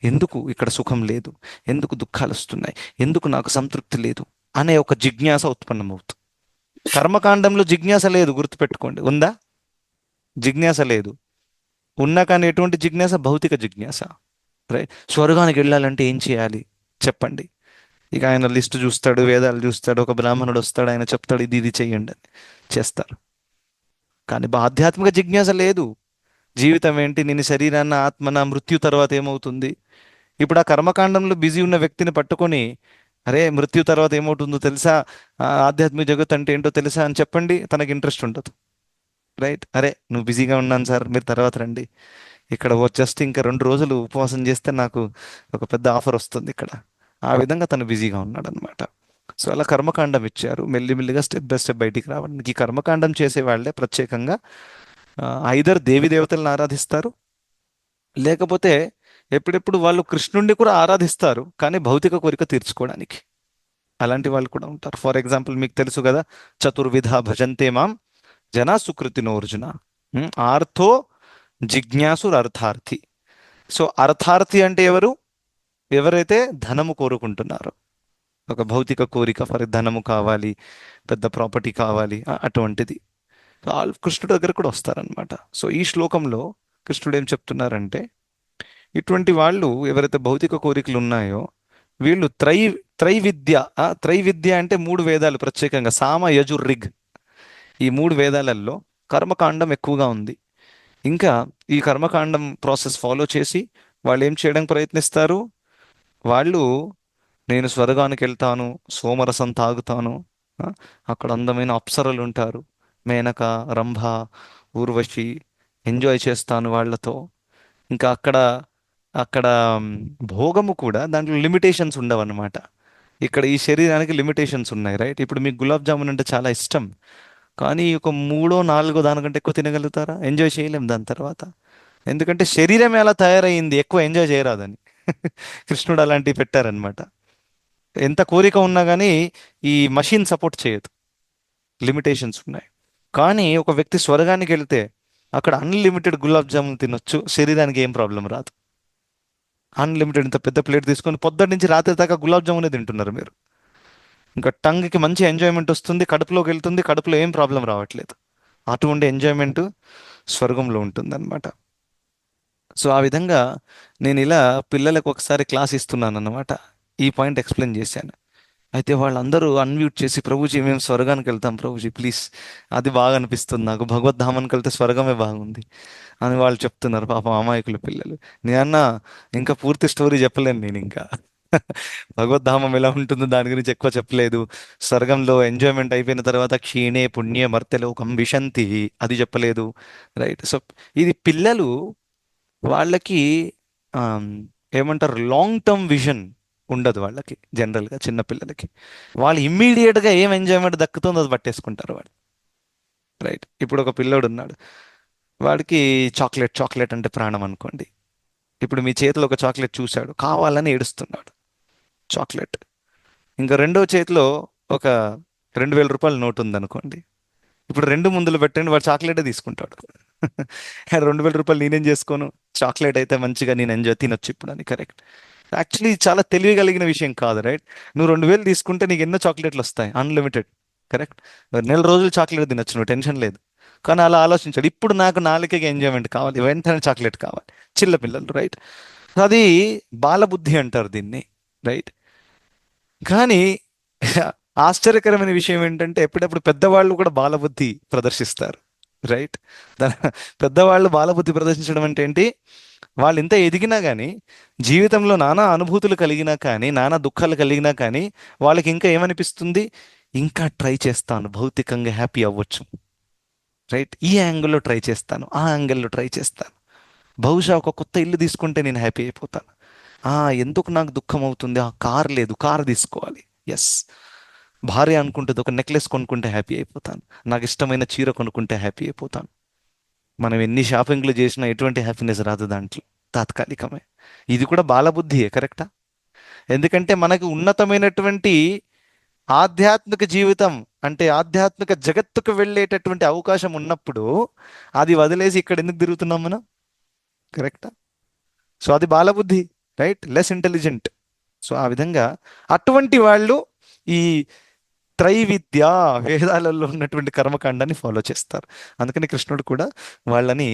ఎందుకు ఇక్కడ సుఖం లేదు, ఎందుకు దుఃఖాలు వస్తున్నాయి, ఎందుకు నాకు సంతృప్తి లేదు అనే ఒక జిజ్ఞాస ఉత్పన్నమవుతుంది. కర్మకాండంలో జిజ్ఞాస లేదు, గుర్తుపెట్టుకోండి. ఉందా? జిజ్ఞాస లేదు. ఉన్నా కానీ ఎటువంటి జిజ్ఞాస? భౌతిక జిజ్ఞాస, రైట్? స్వర్గానికి వెళ్ళాలంటే ఏం చేయాలి చెప్పండి? ఇక ఆయన లిస్టు చూస్తాడు, వేదాలు చూస్తాడు, ఒక బ్రాహ్మణుడు వస్తాడు, ఆయన చెప్తాడు ఇది ఇది చెయ్యండి అని చేస్తారు. కానీ ఆధ్యాత్మిక జిజ్ఞాస లేదు. జీవితం ఏంటి, నేను శరీరాన్ని ఆత్మన మృత్యు తర్వాత ఏమవుతుంది? ఇప్పుడు ఆ కర్మకాండంలో బిజీ ఉన్న వ్యక్తిని పట్టుకొని, అరే మృత్యు తర్వాత ఏమవుతుందో తెలుసా, ఆధ్యాత్మిక జగత్ అంటే ఏంటో తెలుసా అని చెప్పండి, తనకి ఇంట్రెస్ట్ ఉండదు, రైట్? అరే నువ్వు బిజీగా ఉన్నాను సార్, మీరు తర్వాత రండి, ఇక్కడ జస్ట్ ఇంకా 2 రోజులు ఉపవాసం చేస్తే నాకు ఒక పెద్ద ఆఫర్ వస్తుంది ఇక్కడ. ఆ విధంగా తను బిజీగా ఉన్నాడు అనమాట. సో అలా కర్మకాండం ఇచ్చారు, మెల్లిమెల్లిగా స్టెప్ బై స్టెప్ బయటికి రావడానికి. ఈ కర్మకాండం చేసే వాళ్ళే ప్రత్యేకంగా ఐదర్ దేవి దేవతలను ఆరాధిస్తారు, లేకపోతే ఎప్పుడెప్పుడు వాళ్ళు కృష్ణుడిని కూడా ఆరాధిస్తారు, కానీ భౌతిక కోరిక తీర్చుకోవడానికి. అలాంటి వాళ్ళు కూడా ఉంటారు. ఫర్ ఎగ్జాంపుల్ మీకు తెలుసు కదా, చతుర్విధ భజంతే మాం జనా సుకృతినోర్జున. ఆర్థో జిజ్ఞాసుర్ అర్థార్థి. సో అర్థార్థి అంటే ఎవరు? ఎవరైతే ధనము కోరుకుంటున్నారో, ఒక భౌతిక కోరిక, ఫర్ ధనము కావాలి, పెద్ద ప్రాపర్టీ కావాలి, అటువంటిది కృష్ణుడి దగ్గర కూడా వస్తారనమాట. సో ఈ శ్లోకంలో కృష్ణుడు ఏం చెప్తున్నారంటే, ఇటువంటి వాళ్ళు ఎవరైతే భౌతిక కోరికలు ఉన్నాయో వీళ్ళు త్రైవిద్య. త్రైవిద్య అంటే 3 వేదాలు ప్రత్యేకంగా సామ యజుర్ రిగ్. ఈ 3 వేదాలలో కర్మకాండం ఎక్కువగా ఉంది. ఇంకా ఈ కర్మకాండం ప్రాసెస్ ఫాలో చేసి వాళ్ళు ఏం చేయడానికి ప్రయత్నిస్తారు? వాళ్ళు నేను స్వర్గానికి వెళ్తాను, సోమరసం తాగుతాను, ఆ, అక్కడ అందమైన అప్సరలు ఉంటారు, మేనక, రంభ, ఊర్వశి, ఎంజాయ్ చేస్తాను వాళ్ళతో. ఇంకా అక్కడ అక్కడ భోగము కూడా దాంట్లో లిమిటేషన్స్ ఉండవన్నమాట. ఇక్కడ ఈ శరీరానికి లిమిటేషన్స్ ఉన్నాయి, రైట్? ఇప్పుడు మీకు గులాబ్ జామున్ అంటే చాలా ఇష్టం, కానీ ఒక 3-4 దానికంటే ఎక్కువ తినగలుగుతారా? ఎంజాయ్ చేయలేం దాని తర్వాత. ఎందుకంటే శరీరం ఎలా తయారయ్యింది, ఎక్కువ ఎంజాయ్ చేయరాదని. కృష్ణుడు అలాంటివి పెట్టారనమాట. ఎంత కోరిక ఉన్నా కానీ ఈ మషిన్ సపోర్ట్ చేయదు, లిమిటేషన్స్ ఉన్నాయి. కానీ ఒక వ్యక్తి స్వర్గానికి వెళ్తే అక్కడ అన్లిమిటెడ్ గులాబ్ జామున్ తినొచ్చు, శరీరానికి ఏం ప్రాబ్లం రాదు. అన్లిమిటెడ్ ఇంత పెద్ద ప్లేట్ తీసుకొని పొద్దున్న నుంచి రాత్రి దాకా గులాబ్ జామునే తింటున్నారు మీరు. ఇంకా టంగ్కి మంచి ఎంజాయ్మెంట్ వస్తుంది, కడుపులోకి వెళ్తుంది, కడుపులో ఏం ప్రాబ్లం రావట్లేదు. అటువంటి ఎంజాయ్మెంట్ స్వర్గంలో ఉంటుంది అనమాట. సో ఆ విధంగా నేను ఇలా పిల్లలకు ఒకసారి క్లాస్ ఇస్తున్నాను అన్నమాట. ఈ పాయింట్ ఎక్స్ప్లెయిన్ చేశాను. అయితే వాళ్ళందరూ అన్మ్యూట్ చేసి, ప్రభుజీ మేము స్వర్గానికి వెళ్తాం ప్రభుజీ ప్లీజ్, అది బాగా అనిపిస్తుంది నాకు, భగవద్ధామానికి వెళ్తే స్వర్గమే బాగుంది అని వాళ్ళు చెప్తున్నారు. పాపం అమాయకులు పిల్లలు. నేనన్నా ఇంకా పూర్తి స్టోరీ చెప్పలేను నేను ఇంకా. భగవద్ధామం ఎలా ఉంటుందో దాని గురించి ఎక్కువ చెప్పలేదు. స్వర్గంలో ఎంజాయ్మెంట్ అయిపోయిన తర్వాత క్షీణే పుణ్య మర్తెలోకం విశంతి, అది చెప్పలేదు, రైట్? సో ఇది పిల్లలు వాళ్ళకి ఆమ్, ఏమంటారు, లాంగ్ టర్మ్ విజన్ ఉండదు వాళ్ళకి. జనరల్గా చిన్న పిల్లలకి వాళ్ళు ఇమ్మీడియట్గా ఏం ఎంజాయ్మెంట్ దక్కుతుందో అది పట్టేసుకుంటారు వాళ్ళు, రైట్? ఇప్పుడు ఒక పిల్లోడు ఉన్నాడు, వాడికి చాక్లెట్ చాక్లెట్ అంటే ప్రాణం అనుకోండి. ఇప్పుడు మీ చేతిలో ఒక చాక్లెట్ చూశాడు, కావాలని ఏడుస్తున్నాడు, చాక్లెట్. ఇంకా రెండో చేతిలో ఒక 2000 రూపాయల నోట్ ఉందనుకోండి. ఇప్పుడు రెండు ముందులు పెట్టండి, వాడు చాక్లెటే తీసుకుంటాడు. 2000 రూపాయలు నేనేం చేసుకోను, చాక్లెట్ అయితే మంచిగా నేను ఎంజాయ్ తినొచ్చు ఇప్పుడు అని. కరెక్ట్? యాక్చువల్లీ చాలా తెలియగలిగిన విషయం కాదు, రైట్? నువ్వు 2000 తీసుకుంటే నీకు ఎన్నో చాక్లెట్లు వస్తాయి, అన్లిమిటెడ్. కరెక్ట్? నెల రోజులు చాక్లెట్ తినొచ్చు, నువ్వు టెన్షన్ లేదు. కానీ అలా ఆలోచించాడు, ఇప్పుడు నాకు నాలుకకి ఎంజాయ్మెంట్ కావాలి, వెంటనే చాక్లెట్ కావాలి. చిన్న పిల్లలు, రైట్? అది బాలబుద్ధి అంటారు దీన్ని, రైట్? కానీ ఆశ్చర్యకరమైన విషయం ఏంటంటే ఎప్పుడప్పుడు పెద్దవాళ్ళు కూడా బాలబుద్ధి ప్రదర్శిస్తారు, రైట్? పెద్దవాళ్ళు బాలబుద్ధి ప్రదర్శించడం అంటే ఏంటి? వాళ్ళు ఇంత ఎదిగినా కానీ, జీవితంలో నానా అనుభూతులు కలిగినా కానీ, నానా దుఃఖాలు కలిగినా కానీ, వాళ్ళకి ఇంకా ఏమనిపిస్తుంది? ఇంకా ట్రై చేస్తాను, భౌతికంగా హ్యాపీ అవ్వచ్చు, రైట్? ఈ యాంగిల్లో ట్రై చేస్తాను, ఆ యాంగిల్లో ట్రై చేస్తాను, బహుశా ఒక కొత్త ఇల్లు తీసుకుంటే నేను హ్యాపీ అయిపోతాను. ఎందుకు నాకు దుఃఖం అవుతుంది? కార్ లేదు, కార్ తీసుకోవాలి, ఎస్. భార్య అనుకుంటుంది ఒక నెక్లెస్ కొనుక్కుంటే హ్యాపీ అయిపోతాను, నాకు ఇష్టమైన చీర కొనుక్కుంటే హ్యాపీ అయిపోతాను. మనం ఎన్ని షాపింగ్లు చేసినా ఎటువంటి హ్యాపీనెస్ రాదు దాంట్లో, తాత్కాలికమే. ఇది కూడా బాలబుద్ధియే, కరెక్టా? ఎందుకంటే మనకు ఉన్నతమైనటువంటి ఆధ్యాత్మిక జీవితం అంటే ఆధ్యాత్మిక జగత్తుకు వెళ్ళేటటువంటి అవకాశం ఉన్నప్పుడు అది వదిలేసి ఇక్కడ ఎందుకు తిరుగుతున్నాం మనం? కరెక్టా? సో అది బాలబుద్ధి, రైట్? Less intelligent. సో ఆ విధంగా అటువంటి వాళ్ళు ఈ త్రైవిద్య వేదాలలో ఉన్నటువంటి కర్మకాండాన్ని ఫాలో చేస్తారు. అందుకని కృష్ణుడు కూడా వాళ్ళని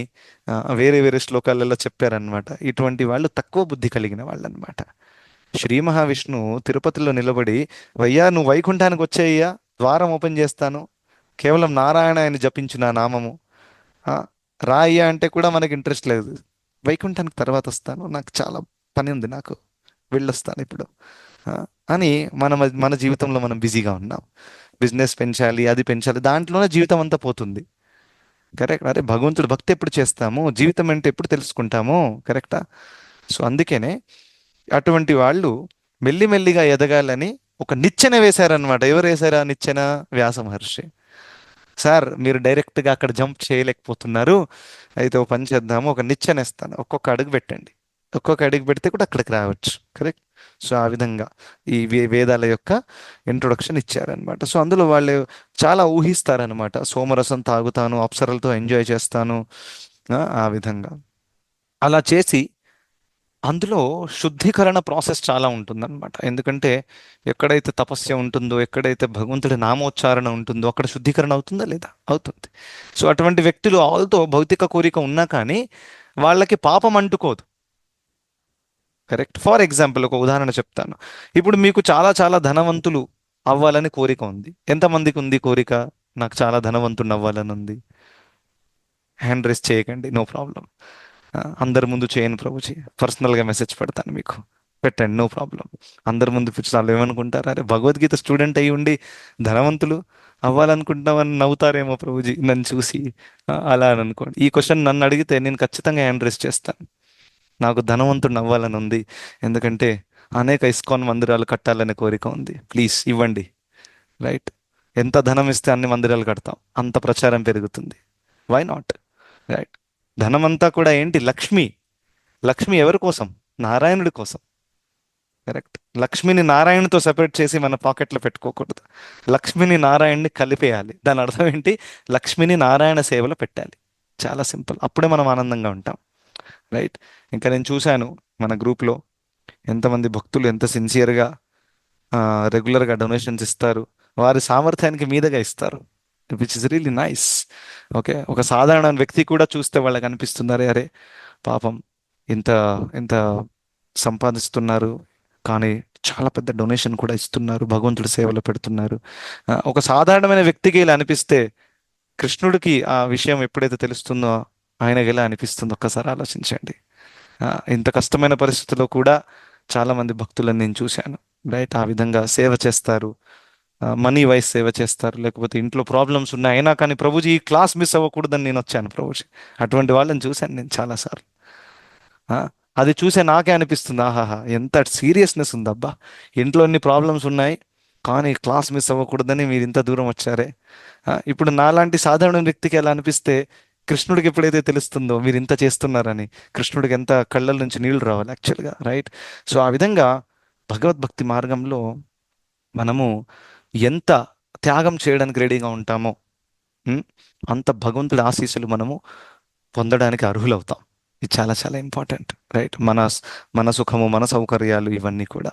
వేరే వేరే శ్లోకాలలో చెప్పారనమాట. ఇటువంటి వాళ్ళు తక్కువ బుద్ధి కలిగిన వాళ్ళు అనమాట. శ్రీ మహావిష్ణువు తిరుపతిలో నిలబడి, వయ్యా నువ్వు వైకుంఠానికి వచ్చేయ్యా, ద్వారం ఓపెన్ చేస్తాను, కేవలం నారాయణ అని జపించు నా నామము, రా అయ్యా అంటే కూడా మనకి ఇంట్రెస్ట్ లేదు. వైకుంఠానికి తర్వాత వస్తాను, నాకు చాలా పని ఉంది, నాకు వెళ్ళొస్తాను ఇప్పుడు అని మన జీవితంలో మనం బిజీగా ఉన్నాం. బిజినెస్ పెంచాలి, అది పెంచాలి, దాంట్లోనే జీవితం అంతా పోతుంది. కరెక్ట్? అరే భగవంతుడు భక్తి ఎప్పుడు చేస్తాము, జీవితం అంటే ఎప్పుడు తెలుసుకుంటాము? కరెక్టా? సో అందుకనే అటువంటి వాళ్ళు మెల్లిమెల్లిగా ఎదగాలని ఒక నిచ్చెన వేశారనమాట. ఎవరు వేశారు ఆ నిచ్చెన? వ్యాస మహర్షి. సార్ మీరు డైరెక్ట్గా అక్కడ జంప్ చేయలేకపోతున్నారు, అయితే ఓ పని చేద్దాము, ఒక నిచ్చెన ఇస్తాను, ఒక్కొక్క అడుగు పెట్టండి, ఒక్కొక్క అడుగు పెడితే కూడా అక్కడికి రావచ్చు. కరెక్ట్? సో ఆ విధంగా ఈ వేదాల యొక్క ఇంట్రొడక్షన్ ఇచ్చారనమాట. సో అందులో వాళ్ళు చాలా ఊహిస్తారనమాట, సోమరసం తాగుతాను, అప్సరలతో ఎంజాయ్ చేస్తాను, ఆ విధంగా అలా చేసి అందులో శుద్ధీకరణ ప్రాసెస్ చాలా ఉంటుందన్నమాట. ఎందుకంటే ఎక్కడైతే తపస్య ఉంటుందో, ఎక్కడైతే భగవంతుడి నామోచ్చారణ ఉంటుందో అక్కడ శుద్ధీకరణ అవుతుందా లేదా? అవుతుంది. సో అటువంటి వ్యక్తులు ఆల్తో భౌతిక కోరిక ఉన్నా కానీ వాళ్ళకి పాపం అంటుకోదు. కరెక్ట్. ఫర్ ఎగ్జాంపుల్ ఒక ఉదాహరణ చెప్తాను. ఇప్పుడు మీకు చాలా చాలా ధనవంతులు అవ్వాలని కోరిక ఉంది. ఎంతమందికి ఉంది కోరిక? నాకు చాలా ధనవంతుని అవ్వాలని ఉంది. హ్యాండ్ రైస్ చేయకండి, నో ప్రాబ్లం. అందరి ముందు చేయను ప్రభుజీ, పర్సనల్గా మెసేజ్ పెడతాను మీకు, పెట్టండి, నో ప్రాబ్లం. అందరి ముందు పిచ్చి వాళ్ళు ఏమనుకుంటారు, అరే భగవద్గీత స్టూడెంట్ అయ్యి ఉండి ధనవంతులు అవ్వాలనుకుంటున్నామని నవ్వుతారేమో ప్రభుజీ నన్ను చూసి, అలా అని అనుకోండి. ఈ క్వశ్చన్ నన్ను అడిగితే నేను ఖచ్చితంగా హ్యాండ్ రైస్ చేస్తాను. నాకు ధనవంతుడు అవ్వాలని ఉంది, ఎందుకంటే అనేక ఇస్కాన్ మందిరాలు కట్టాలనే కోరిక ఉంది. ప్లీజ్ ఇవ్వండి. రైట్. ఎంత ధనం ఇస్తే అన్ని మందిరాలు కడతాం, అంత ప్రచారం పెరుగుతుంది. Why not? రైట్. ధనమంతా కూడా ఏంటి? లక్ష్మి. లక్ష్మి ఎవరి కోసం? నారాయణుడి కోసం. కరెక్ట్. లక్ష్మిని నారాయణతో సెపరేట్ చేసి మన పాకెట్లో పెట్టుకోకూడదు. లక్ష్మిని నారాయణని కలిపేయాలి. దాని అర్థం ఏంటి? లక్ష్మిని నారాయణ సేవలో పెట్టాలి. చాలా సింపుల్. అప్పుడే మనం ఆనందంగా ఉంటాం. రైట్. ఇంకా నేను చూశాను మన గ్రూప్లో ఎంతమంది భక్తులు ఎంత సిన్సియర్గా రెగ్యులర్గా డొనేషన్స్ ఇస్తారు, వారి సామర్థ్యానికి మీదగా ఇస్తారు, which is really nice. Okay. ఒక సాధారణ వ్యక్తి కూడా చూస్తే వాళ్ళకి అనిపిస్తున్నారు, అరే పాపం ఇంత ఇంత సంపాదిస్తున్నారు కానీ చాలా పెద్ద డొనేషన్ కూడా ఇస్తున్నారు, భగవంతుడి సేవలో పెడుతున్నారు. ఒక సాధారణమైన వ్యక్తికి ఇలా అనిపిస్తే కృష్ణుడికి ఆ విషయం ఎప్పుడైతే తెలుస్తుందో ఆయనకి ఎలా అనిపిస్తుందో ఒక్కసారి ఆలోచించండి. ఇంత కష్టమైన పరిస్థితుల్లో కూడా చాలా మంది భక్తులను నేను చూశాను. రైట్. ఆ విధంగా సేవ చేస్తారు, మనీ వైజ్ సేవ చేస్తారు, లేకపోతే ఇంట్లో ప్రాబ్లమ్స్ ఉన్నాయి అయినా కానీ ప్రభుజీ ఈ క్లాస్ మిస్ అవ్వకూడదని నేను వచ్చాను ప్రభుజీ. అటువంటి వాళ్ళని చూశాను నేను చాలాసార్లు. అది చూసే నాకే అనిపిస్తుంది, ఆహాహా ఎంత సీరియస్నెస్ ఉందబ్బా, ఇంట్లో ఎన్ని ప్రాబ్లమ్స్ ఉన్నాయి కానీ క్లాస్ మిస్ అవ్వకూడదని మీరు ఇంత దూరం వచ్చారే. ఇప్పుడు నాలాంటి సాధారణ వ్యక్తికి ఎలా అనిపిస్తే కృష్ణుడికి ఎప్పుడైతే తెలుస్తుందో మీరు ఇంత చేస్తున్నారని, కృష్ణుడికి ఎంత కళ్ళ నుంచి నీళ్లు రావాలి యాక్చువల్గా. రైట్. సో ఆ విధంగా భగవద్భక్తి మార్గంలో మనము ఎంత త్యాగం చేయడానికి రెడీగా ఉంటామో అంత భగవంతుడి ఆశీస్సులు మనము పొందడానికి అర్హులవుతాం. ఇది చాలా చాలా ఇంపార్టెంట్. రైట్. మన సుఖము, మన సౌకర్యాలు ఇవన్నీ కూడా.